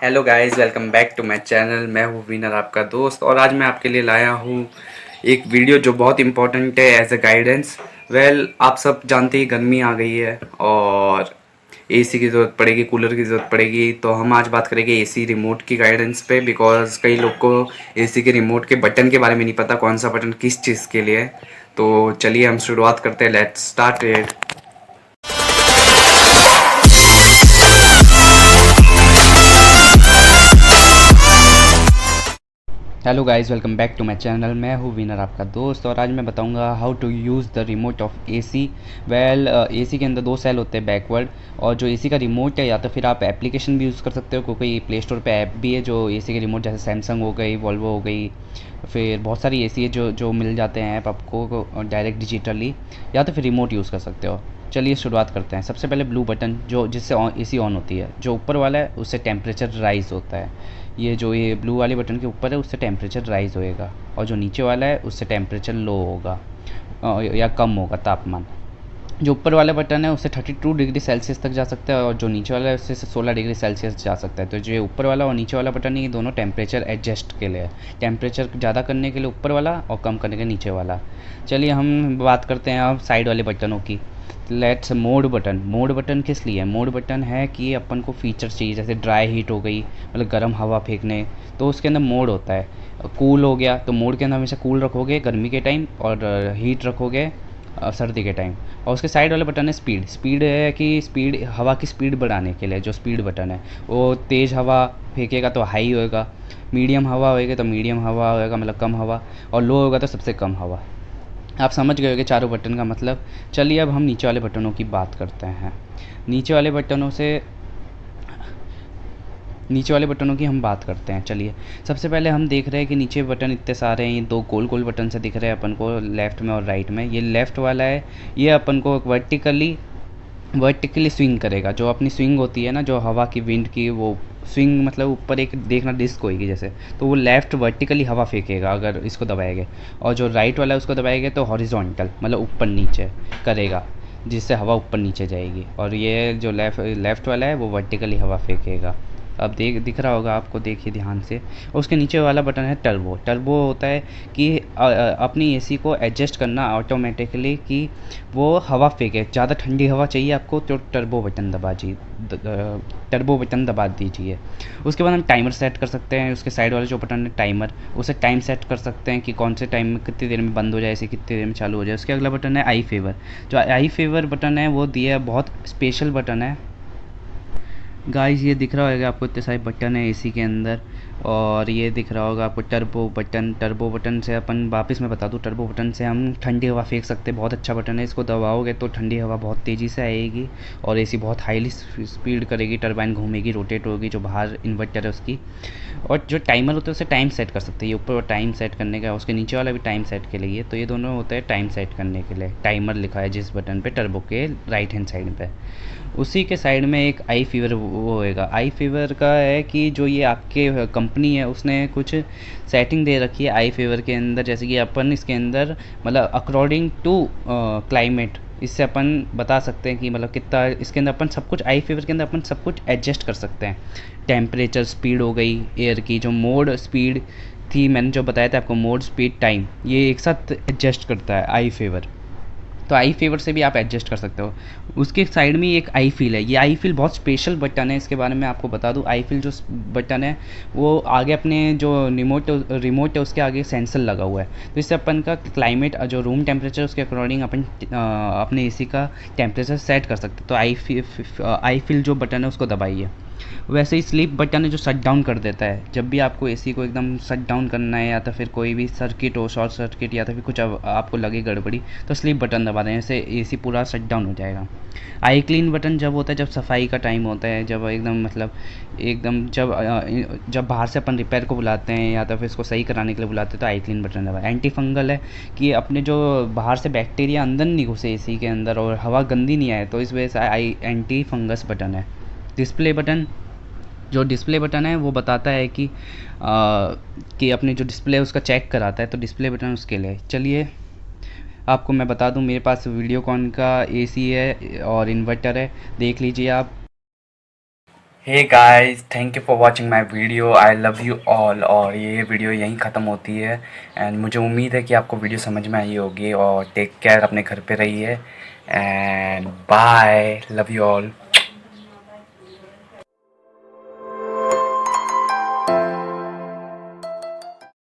Hello guys, welcome back to my channel. मैं हूँ Winner, आपका दोस्त। और आज मैं आपके लिए लाया हूँ एक वीडियो जो बहुत इंपॉर्टेंट है एज अ गाइडेंस। आप सब जानते ही गर्मी आ गई है और एसी की ज़रूरत पड़ेगी, कूलर की ज़रूरत पड़ेगी। तो हम आज बात करेंगे एसी रिमोट की गाइडेंस पे, बिकॉज़ कई लोग को एसी के रिमोट के बटन के बारे में नहीं पता, कौन सा बटन किस चीज़ के लिए है। तो चलिए हम शुरुआत करते हैं। Let's start it. Hello guys, welcome back to my channel. मैं हूँ विनर, आपका दोस्त। और आज मैं बताऊंगा how to use the remote of AC. AC के अंदर दो सेल होते हैं बैकवर्ड, और जो एसी का रिमोट है या तो फिर आप एप्लीकेशन भी यूज़ कर सकते हो, क्योंकि प्ले स्टोर पे ऐप भी है जो एसी के रिमोट, जैसे सैमसंग हो गई, वॉल्वो हो गई, फिर बहुत सारी एसी है जो जो मिल जाते हैं ऐप आपको डायरेक्ट डिजिटली, या तो फिर रिमोट यूज़ कर सकते हो। चलिए शुरुआत करते हैं। सबसे पहले ब्लू बटन, जो जिससे एसी ऑन होती है, जो ऊपर वाला है उससे टेम्परेचर राइज होता है। ये ब्लू वाले बटन के ऊपर है, उससे टेम्परेचर राइज होएगा, और जो नीचे वाला है उससे टेम्परेचर लो होगा या कम होगा तापमान। जो ऊपर वाला बटन है उससे 32 डिग्री सेल्सियस तक जा सकता है, और जो नीचे वाला है उससे 16 डिग्री सेल्सियस जा सकता है। तो जो ऊपर वाला और नीचे वाला बटन है, ये दोनों टेम्परेचर एडजस्ट के लिए है। टेम्परेचर ज़्यादा करने के लिए ऊपर वाला और कम करने के लिए नीचे वाला। चलिए हम बात करते हैं अब साइड वाले बटनों की। Let's mode button. Mode button किस लिए है? मोड बटन है कि अपन को फीचर चाहिए, जैसे ड्राई हीट हो गई, मतलब गर्म हवा फेंकने, तो उसके अंदर मोड होता है। कूल हो गया तो मोड के अंदर हमेशा कूल रखोगे गर्मी के टाइम, और हीट रखोगे सर्दी के टाइम। और उसके साइड वाले बटन है स्पीड। स्पीड है कि स्पीड, हवा की स्पीड बढ़ाने के लिए जो स्पीड बटन है, वो तेज़ हवा फेंकेगा तो हाई होएगा, मीडियम हवा होएगी तो मीडियम हवा होएगा मतलब कम हवा, और लो होगा तो सबसे कम हवा। आप समझ गए होंगे चारों बटन का मतलब। चलिए अब हम नीचे वाले बटनों की बात करते हैं। नीचे वाले बटनों से नीचे वाले बटनों की हम बात करते हैं। चलिए सबसे पहले हम देख रहे हैं कि नीचे बटन इतने सारे हैं, ये दो गोल गोल बटन से दिख रहे हैं अपन को, लेफ़्ट में और राइट में। ये लेफ़्ट वाला है, ये अपन को वर्टिकली स्विंग करेगा। जो अपनी स्विंग होती है ना, जो हवा की, विंड की, वो स्विंग मतलब ऊपर एक देखना डिस्क होएगी जैसे, तो वो लेफ़्ट वर्टिकली हवा फेंकेगा अगर इसको दबाएंगे। और जो राइट वाला है उसको दबाएंगे तो हॉरिजॉन्टल मतलब ऊपर नीचे करेगा, जिससे हवा ऊपर नीचे जाएगी। और ये जो लेफ़्ट वाला है वो वर्टिकली हवा फेंकेगा। अब दिख रहा होगा आपको, देखिए ध्यान से। और उसके नीचे वाला बटन है टर्बो। टर्बो होता है कि अपनी एसी को एडजस्ट करना ऑटोमेटिकली, कि वो हवा फेंके। ज़्यादा ठंडी हवा चाहिए आपको तो टर्बो बटन दबा दीजिए। उसके बाद हम टाइमर सेट कर सकते हैं। उसके साइड वाले जो बटन है टाइमर, उसे टाइम सेट कर सकते हैं कि कौन से टाइम में कितनी देर में बंद हो जाए, ऐसे कितनी देर में चालू हो जाए। उसके अगला बटन है आई फेवर। जो आई फेवर बटन है वो दिया है, बहुत स्पेशल बटन है गाइस। ये दिख रहा होगा आपको, इतने सारे बटन है एसी के अंदर। और ये दिख रहा होगा आपको टर्बो बटन। टर्बो बटन से अपन, वापस मैं बता दूं, टर्बो बटन से हम ठंडी हवा फेंक सकते हैं। बहुत अच्छा बटन है, इसको दबाओगे तो ठंडी हवा बहुत तेज़ी से आएगी, और एसी बहुत हाईली स्पीड करेगी, टरबाइन घूमेगी, रोटेट होगी, जो बाहर इन्वर्टर है उसकी। और जो टाइमर होता है उसे टाइम सेट कर सकते हैं। ये ऊपर टाइम सेट करने का, उसके नीचे वाला भी टाइम सेट के लिए। तो ये दोनों होते हैं टाइम सेट करने के लिए। टाइमर लिखा है जिस बटन पे, टर्बो के राइट हैंड साइड पे। उसी के साइड में एक आई फीवर वो होएगा। आई फीवर का है कि जो ये आपके कंपनी है उसने कुछ सेटिंग दे रखी है आई फीवर के अंदर, जैसे कि अपन इसके अंदर मतलब अकॉर्डिंग टू क्लाइमेट, इससे अपन बता सकते हैं कि मतलब कितना इसके अंदर अपन सब कुछ, आई फीवर के अंदर अपन सब कुछ एडजस्ट कर सकते हैं। टेम्परेचर, स्पीड हो गई एयर की, जो मोड स्पीड थी मैंने जो बताया था आपको, मोड स्पीड टाइम, ये एक साथ एडजस्ट करता है आई फीवर। तो आई फेवर से भी आप एडजस्ट कर सकते हो। उसके साइड में एक आई फील है। ये आई फील बहुत स्पेशल बटन है, इसके बारे में आपको बता दूं। आई फील जो बटन है वो आगे अपने जो रिमोट है उसके आगे सेंसर लगा हुआ है, तो इससे अपन का क्लाइमेट, जो रूम टेम्परेचर, उसके अकॉर्डिंग अपन अपने एसी का टेम्परेचर सेट कर सकते हैं। तो आई फील जो बटन है उसको दबाइए। वैसे ही स्लीप बटन है जो शट डाउन कर देता है। जब भी आपको एसी को एकदम शट डाउन करना है, या तो फिर कोई भी सर्किट हो, शॉर्ट सर्किट, या तो फिर कुछ आपको लगे गड़बड़ी, तो स्लीप बटन दबा दें, इससे एसी पूरा शट डाउन हो जाएगा। आई क्लीन बटन जब होता है, जब सफाई का टाइम होता है, जब एकदम मतलब एकदम जब बाहर से अपन रिपेयर को बुलाते हैं या तो फिर इसको सही कराने के लिए बुलाते हैं, तो आई क्लीन बटन दबाए। एंटी फंगल है कि अपने जो बाहर से बैक्टीरिया अंदर नहीं घुसे एसी के अंदर, और हवा गंदी नहीं आए, तो इस वजह से आई एंटी फंगस बटन है। डिस्प्ले बटन, जो डिस्प्ले बटन है वो बताता है कि अपने जो डिस्प्ले है उसका चेक कराता है, तो डिस्प्ले बटन उसके लिए। चलिए आपको मैं बता दूं, मेरे पास वीडियोकॉन का एसी है और इन्वर्टर है, देख लीजिए आप। Hey guys, thank you for watching my video, I love you all. और ये वीडियो यहीं ख़त्म होती है। एंड मुझे उम्मीद है कि आपको वीडियो समझ में आई होगी। और टेक केयर, अपने घर पे रहिए। And bye, love you all.